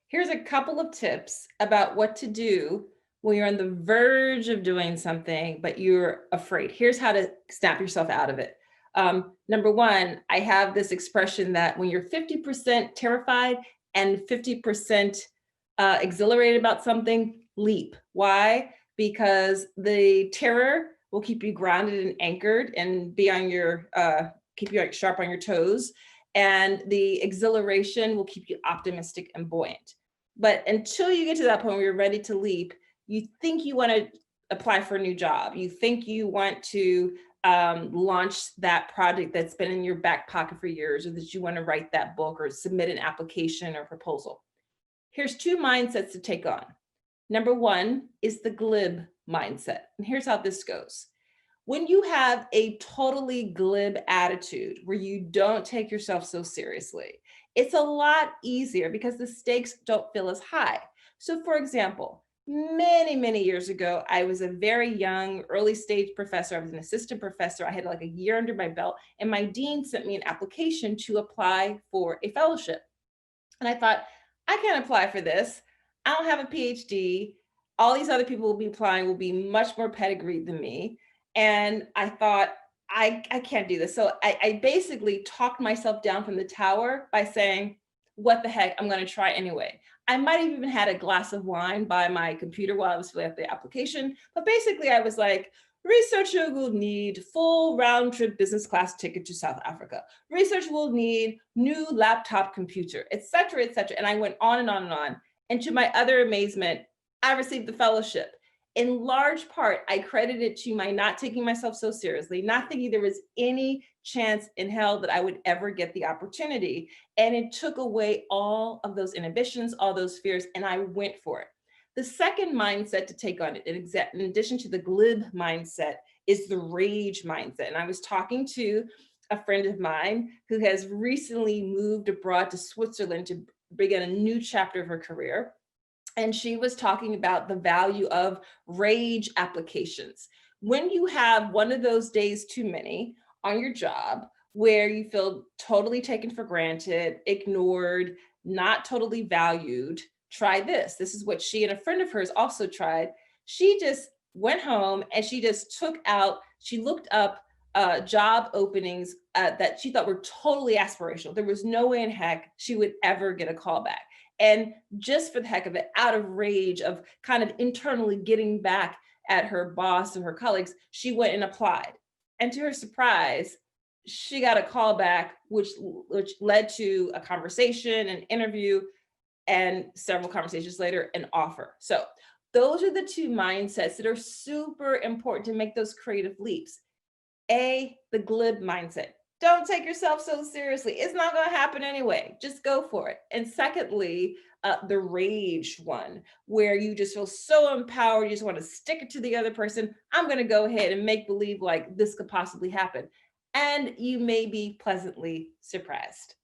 Here's a couple of tips about what to do when you're on the verge of doing something, but you're afraid. Here's how to snap yourself out of it. Number one, I have this expression that when you're 50% terrified and 50% exhilarated about something, leap. Why? Because the terror will keep you grounded and anchored and be on your keep you sharp on your toes, and the exhilaration will keep you optimistic and buoyant. But until you get to that point where you're ready to leap, you think you want to apply for a new job. You think you want to launch that project that's been in your back pocket for years, or that you want to write that book or submit an application or proposal. Here's two mindsets to take on. Number one is the glib mindset. And here's how this goes. When you have a totally glib attitude where you don't take yourself so seriously, it's a lot easier because the stakes don't feel as high. So, for example, many, many years ago, I was a very young, early stage professor. I was an assistant professor. I had like a year under my belt, and my dean sent me an application to apply for a fellowship. And I thought, I can't apply for this. I don't have a PhD. All these other people will be applying will be much more pedigreed than me. And I thought, I can't do this. So I basically talked myself down from the tower by saying, what the heck, I'm going to try anyway. I might have even had a glass of wine by my computer while I was filling out the application. But basically, I was like, researcher will need full round trip business class ticket to South Africa. Researcher will need new laptop computer, et cetera, et cetera. And I went on and on and on. And to my utter amazement, I received the fellowship. In large part, I credit it to my not taking myself so seriously, not thinking there was any chance in hell that I would ever get the opportunity. And it took away all of those inhibitions, all those fears, and I went for it. The second mindset to take on it, in addition to the glib mindset, is the rage mindset. And I was talking to a friend of mine who has recently moved abroad to Switzerland to begin a new chapter of her career. And she was talking about the value of rage applications. When you have one of those days too many on your job where you feel totally taken for granted, ignored, not totally valued, try this. This is what she and a friend of hers also tried. She just went home and she just she looked up job openings that she thought were totally aspirational. There was no way in heck she would ever get a call back. And just for the heck of it, out of rage of kind of internally getting back at her boss and her colleagues, she went and applied. And to her surprise, she got a call back, which led to a conversation, an interview, and several conversations later, an offer. So those are the two mindsets that are super important to make those creative leaps. The glib mindset. Don't take yourself so seriously. It's not going to happen anyway. Just go for it. And secondly, the rage one, where you just feel so empowered, you just want to stick it to the other person. I'm going to go ahead and make believe like this could possibly happen. And you may be pleasantly surprised.